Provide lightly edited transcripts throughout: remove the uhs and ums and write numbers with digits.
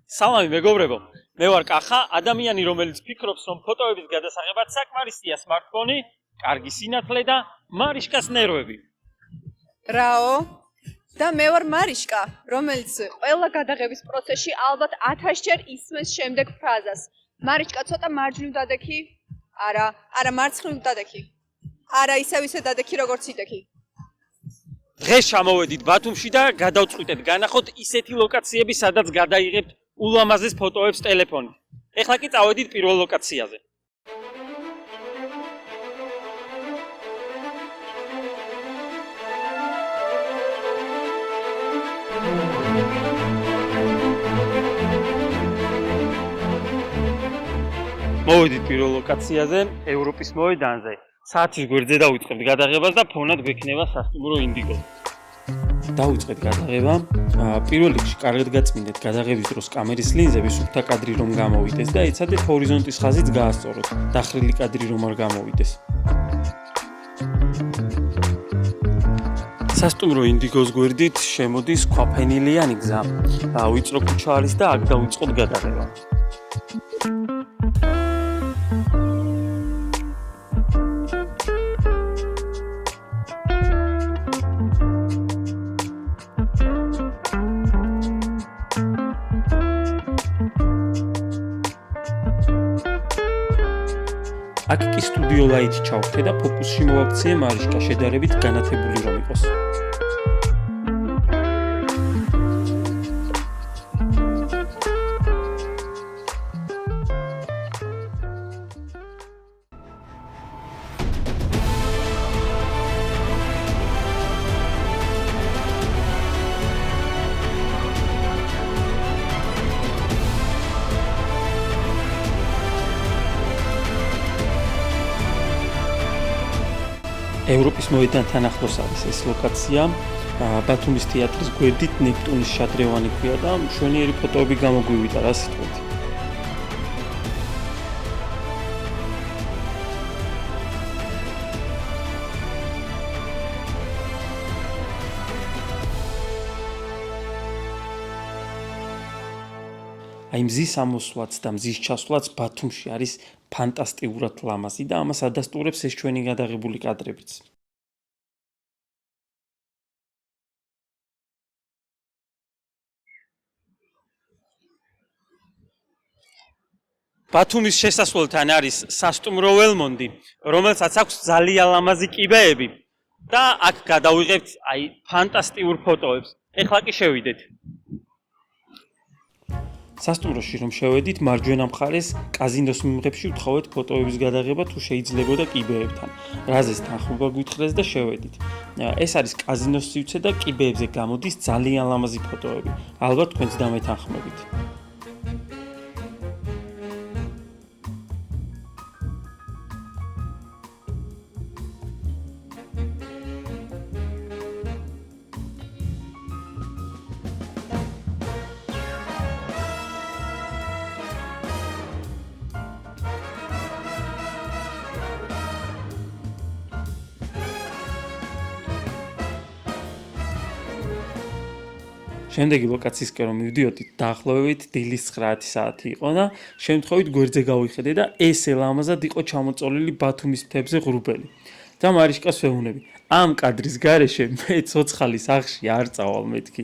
სალამი მეგობრებო, მე ვარ კახა, ადამიანი რომელიც ფიქრობს, რომ ფოტოების გადასაღებად საკმარისია smartphone-ი, კარგი სინათლე და მარიშკას ნერვები. რაო? და მე ვარ მარიშკა, რომელიც ყველა გადაღების პროცესში ალბათ 1000 ჯერ ისმენს შემდეგ ფრაზას. მარიშკა ცოტა მარჯვნივ დადექი? არა მარცხნივ დადექი. არა ისე დადექი როგორც იდექი. დღეს ჩამოვედით ბათუმში და გადავწყვიტეთ განახოთ ისეთი ლოკაციები, სადაც გადაიღებთ ულამაზეს ფოტოებს ტელეფონით. ეხლა კი წავედით პირველ ლოკაციაზე. მოვედით პირველ ლოკაციაზე, ევროპის მოედანზე. საათის გვერდზე დავიწყებთ გადაღებას და ფონად გვექნება სასტუმრო ინდიგო. დავიწყეთ გადაღება. პირველ რიგში კარგად გაწმინდეთ გადაღების დროს კამერის ლინზები, სუფთა კადრი რომ გამოვიდეს და ეცადეთ ჰორიზონტის ხაზიც გაასწოროთ, დახრილი კადრი რომ არ გამოვიდეს. სასტუმრო ინდიგოს გვერდით შემოდის ქვაფენილიანი გზა. ვიწრო ქუჩა არის და აქ დავიწყოთ გადაღება. აქ კი სტუდიო ლაითი ჩავხდე და ფოკუსში მოვაქციე მარიშკა შედარებით განათებული რომ იყოს. ევროპის მოედანთან ახლოს არის ეს ლოკაცია. ბათუმის თეატრის გვერდით ნეპტუნის შადრევანი ქვია და მშვენიერი ფოტოები გამოგვივიდა, რა სიტყვით. აი მზის ამოსვლაც და მზის ჩასვლაც ბათუმში არის ფანტასტიკურად ლამაზი და ამას ადასტურებს ეს ჩვენი გადაღებული კადრებიც. ბათუმის შესასვლელთან არის სასტუმრო ველმონდი, რომელსაც აქვს ძალიან ლამაზი კიბეები და აქ გადავიღებთ აი ფანტასტიკურ ფოტოებს. ეხლა კი შევიდეთ. სასტუმროში რომ შევედით, მარჯვენა მხარეს კაზინოს მიმღებში ვთხოვეთ ფოტოების გადაღება თუ შეიძლებოდა კიბეებთან. რაზეც თანხმობა გვითხრეს და შევედით. ეს არის კაზინოს სივრცე და კიბეებზე გამოდის ძალიან ლამაზი ფოტოები. ალბათ თქვენც დამეთანხმებით. შემდეგი ლოკაციისკენ რომ მივდიოდით, დაახლოებით დილის 9 საათი იყო და შემთხვევით გვერდზე გავიხედე და ესე ლამაზად იყო ჩამოწოლილი ბათუმის მთებზე ღრუბელი. და მარიშკას ვეუბნები, ამ კადრის გარეშე მე ცოცხალი სახლში არ წავალ მეთქი.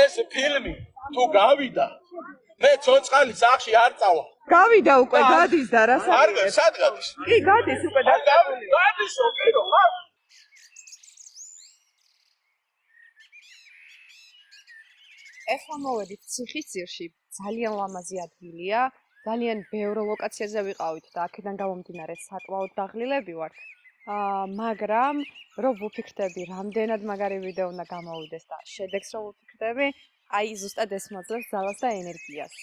ეს ფილმი თუ გავიდა, მე ცოცხალი სახლში არ წავალ. გავიდა უკვე გადის და რა არ სად გადის? კი გადის უკვე და გადის ოკეო, ხა? ეხლა მოვედით ციხისძირში, ძალიან ლამაზი ადგილია, ძალიან ბევრ ლოკაციაზე ვიყავით და აქედან გამომდინარე საკმაოდ დაღლილები ვართ. მაგრამ რომ ვუფიქრდები, რამდენად მაგარი ვიდეო უნდა გამოვიდეს და შედეგს რომ ვუფიქრდები, აი ზუსტად ეს მოძლევს ძალას და ენერგიას.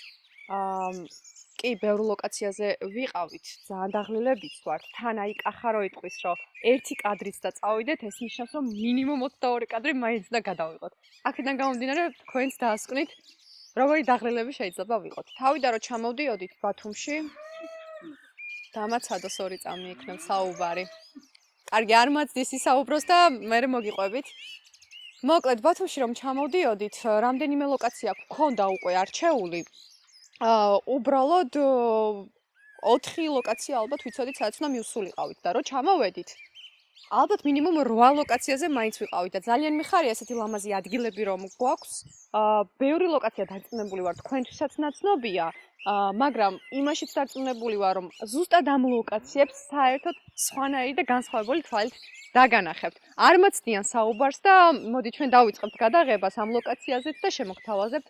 კი, ბევრ ლოკაციაზე ვიყავით, ძალიან დაღლილებიც ვართ. თან აი კახა რო იტყვის, რომ ერთი კადრიც და წავიდეთ, ეს ნიშნავს, რომ მინიმუმ 22 კადრი მაინც უნდა გადავიღოთ. აქედან გამომდინარე, თქვენც დაასკვნით, როგორი დაღლილები შეიძლება ვიყოთ. თავიდან რომ ჩამოვდიოდით ბათუმში, დამაცადოს 2 წამი იქნებ საუბარი. კარგი, არ მაცდის ისაუბროს და მე მოგიყვებით. მოკლედ ბათუმში რომ ჩამოვდიოდით, რამდენიმე ლოკაცია გქონდა უკვე არჩეული. უბრალოდ 4 ლოკაცია ალბათ ვიცოდით, სადაც უნდა მივსულიყავით და რომ ჩამოვედით. ალბათ მინიმუმ 8 ლოკაციაზე მაინც ვიყავით და ძალიან მიხარია ესეთი ლამაზი ადგილები რომ გვაქვს. ბევრი ლოკაცია დარწმუნებული ვარ თქვენთვისაც ნაცნობია, მაგრამ იმაშიც დარწმუნებული ვარ რომ ზუსტად ამ ლოკაციებს საერთოდ სხვანაირი და განსხვავებული თვალით დაგანახებთ. არ მაცდიან საუბარს და მოდი ჩვენ დავიწყებთ გადაღებას ამ ლოკაციაზეც და შემოგთავაზებთ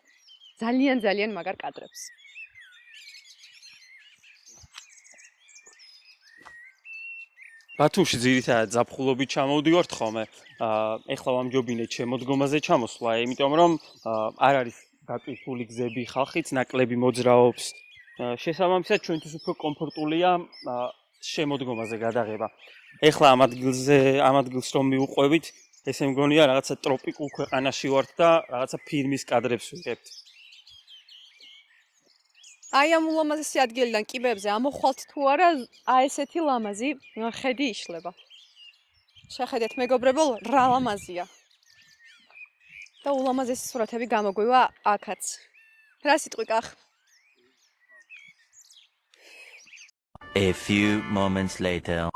ძალიან მაგარ კადრებს. ბათუმში ძირითადად ზაფხულობით ჩამოვდივართ ხოლმე. ეხლა ვამჯობინეთ შემოდგომაზე ჩამოსვლა, იმიტომ რომ არ არის გატვირთული გზები, ხალხიც ნაკლები მოძრაობს. შესაბამისად ჩვენთვის უფრო კომფორტულია შემოდგომაზე გადაღება. ეხლა ამ ადგილს რომ მივუყვებით, ესე მგონია რაღაცა ტროპიკულ ქვეყანაში ვართ და რაღაცა ფილმის კადრებს ვიღებთ. აი ამ ულამაზესი ადგილიდან კიბეებზე ამოხვალთ თუ არა, ესეთი ლამაზი ხედი იშლება. შეხედეთ მეგობრებო, რა ლამაზია. და ულამაზესი სურათები გამოგვივა აქაც. რა სიტყვი კახ? A few moments later.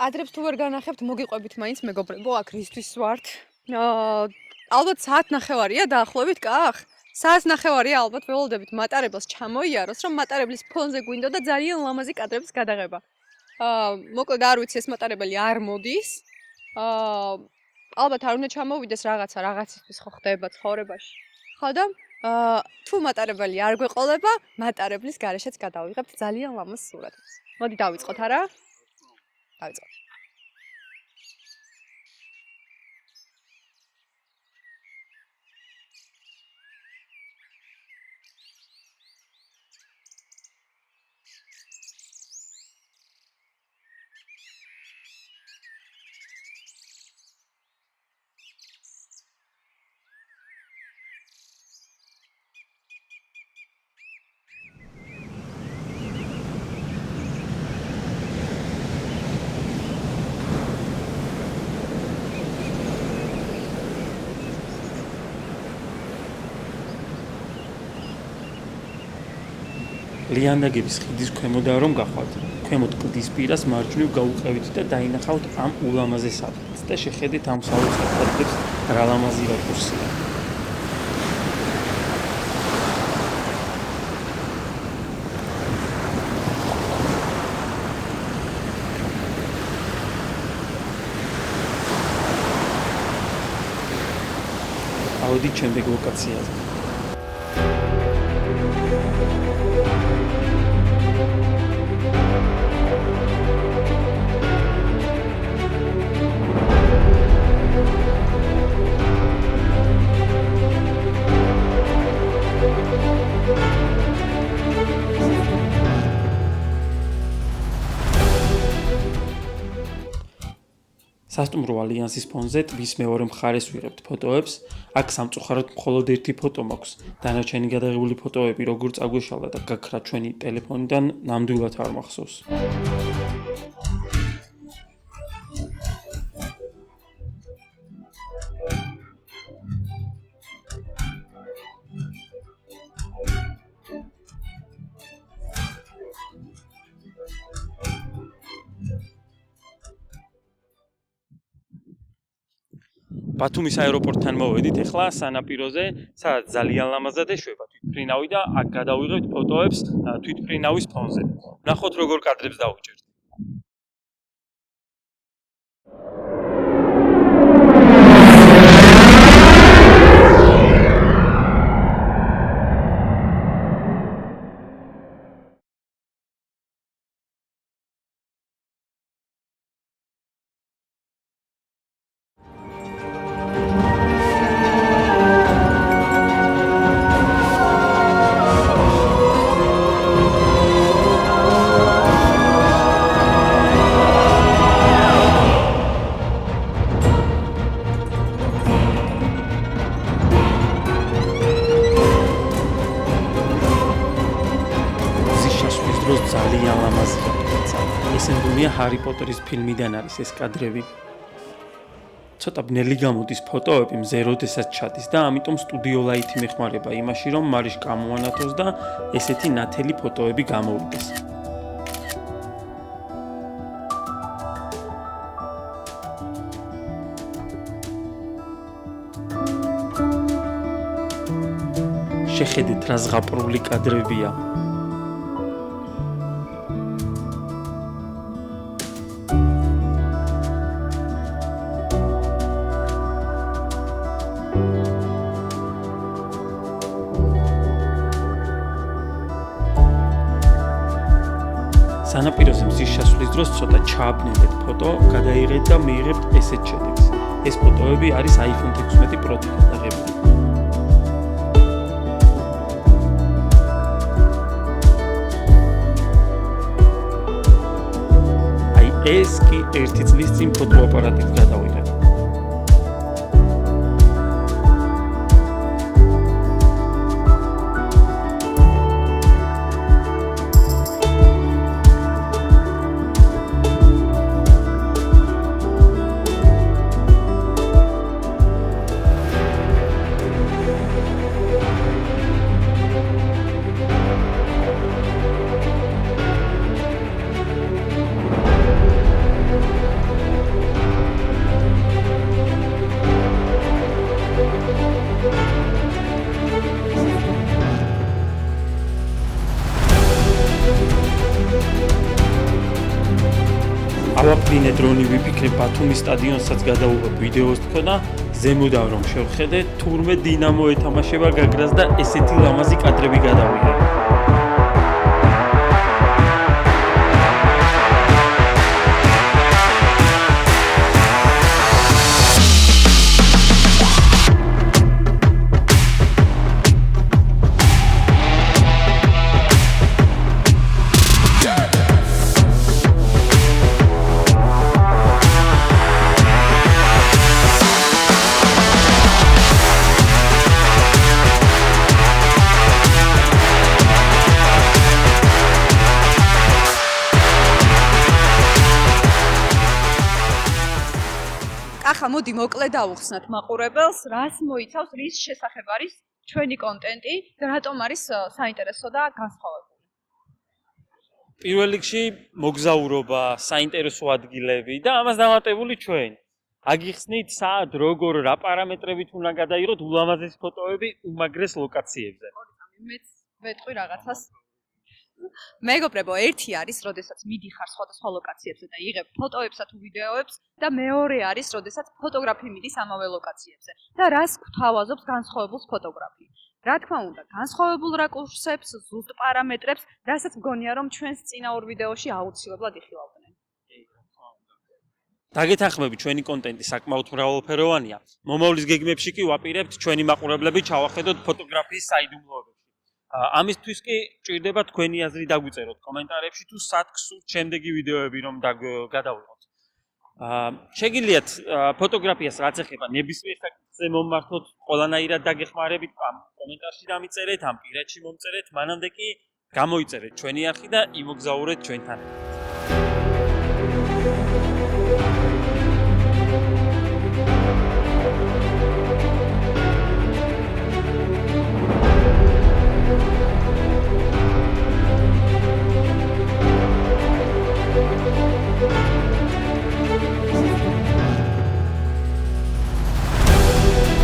კადრებს თუ ვერ განახებთ, მოგიყვებით მაინც მეგობრებო, აქ რისთვის ვართ? ალბათ საათ ნახევარია დაახლოებით კახ? საათ ნახევარია ალბათ ველოდებით მატარებელს ჩამოიაროს, რომ მატარებლის ფონზე გვინდოდა ძალიან ლამაზი კადრების გადაღება. მოკლედ არ ვიცი ეს მატარებელი არ მოდის. ალბათ არ უნდა ჩამოვიდეს რაღაცისთვის ხო ხდება ცხოვრებაში. ხო და თუ მატარებელი არ გვეყოლება, მატარებლის გარეშეც გადავიღებთ ძალიან ლამაზ სურათებს. მოდი დავიწყოთ არა? დავიწყოთ. ლიანდაგების ხიდის ქვემოდაა რომ გახვათ. ქვემოთ კლდის პირას მარჯვნივ გაუყევით და დაინახავთ ამ ულამაზეს ადგილს და შეხედეთ ამ საოცარ კადრებს რა ლამაზი რაკურსია. ავედით შემდეგ ლოკაციაზე. სასტუმრო ალიანსის ფონზე ტბის მეორე მხარეს ვიღებთ ფოტოებს. აქ სამწუხაროდ მხოლოდ ერთი ფოტო მაქვს. დანარჩენი გადაღებული ფოტოები როგორ წაგვეშალა და გაქრა ჩვენი ტელეფონიდან ნამდვილად არ მახსოვს. ბათუმის აეროპორტთან მოვედით ახლა სანაპიროზე, სადაც ძალიან ლამაზად ეშვება თვითმფრინავი და აქ გადავიღებთ ფოტოებს თვითმფრინავის ფონზე. ნახოთ როგორ კადრებს დავუჭერთ. ძალიან ლამაზია. ესე მგონია ჰარი პოტერის ფილმიდან არის ეს კადრები. ცოტა ბნელი გამოდის ფოტოები მზე როდესაც ჩადის და ამიტომ სტუდიო ლაითი მეხმარება იმაში, რომ მარიშ გამოანათოს და ესეთი ნათელი ფოტოები გამოვიდეს. შეხედეთ რა ზღაპრული კადრებია. სანაპიროზე მზის შესვლის დროს ცოტა ჩააბნევთ ფოტო, გადაიღეთ და მიიღებთ ესეთ შედეგს. ეს ფოტოები არის iPhone 16 Pro-თან გადაღებული. ეს კი 1 წლის წინ ფოტოაპარატით გადავიღე. ავაფრინე დრონი ვიფიქრე ბათუმის სტადიონსაც გადავუღებ ვიდეოს თქო და ზემოდან რომ შევხედე თურმე დინამო ეთამაშება გაგრას და ესეთი ლამაზი კადრები გადავიღე. ახლა მოდი მოკლედ დავუხსნათ მაყურებელს, რას მოიცავს, რის შესახებ არის ჩვენი კონტენტი და რატომ არის საინტერესო და განსხვავებული. პირველ რიგში მოგზაურობა, საინტერესო ადგილები და ამას დამატებული ჩვენ. აგიხსნით სად, როგორ, რა პარამეტრებით უნდა გადაიღოთ ულამაზეს ფოტოები უმაგრეს ლოკაციებზე. მეც ვეტყვი რაღაცას. მეგობრებო, ერთი არის, როდესაც მიდიხარ სხვადასხვა ლოკაციებზე და იღებ ფოტოებსა თუ ვიდეოებს და მეორე არის, როდესაც ფოტოგრაფი მიდის ამავე ლოკაციებზე. და რას გვთავაზობს განსხვავებულს ფოტოგრაფი? რა თქმა უნდა, განსხვავებულ რაკურსებს, ზუსტ პარამეტრებს, რასაც მგონია, რომ ჩვენს წინა ორ ვიდეოში აუცილებლად იხილავდნენ. დაგეთანხმები ჩვენი კონტენტი საკმაოდ მრავალფეროვანია. მომავლის გეგმებში კი ვაპირებთ ჩვენი მაყურებლები ჩავახედოთ ფოტოგრაფიის საიდუმლოებებში. ამისთვის კი ჭირდება თქვენი აზრი დაგვიწეროთ კომენტარებში თუ სად გსურთ შემდეგი ვიდეოები რომ გადავიღოთ. შეგიძლიათ ფოტოგრაფიას რაც ეხება ნებისმიერ საკითხზე მომმართოთ, ყველანაირად დაგეხმარებით, ამ კომენტარში დამიწერეთ, ამ პირადში მომწერეთ, მანამდე კი გამოიწერეთ ჩვენი არხი და იმოგზაურეთ ჩვენთან.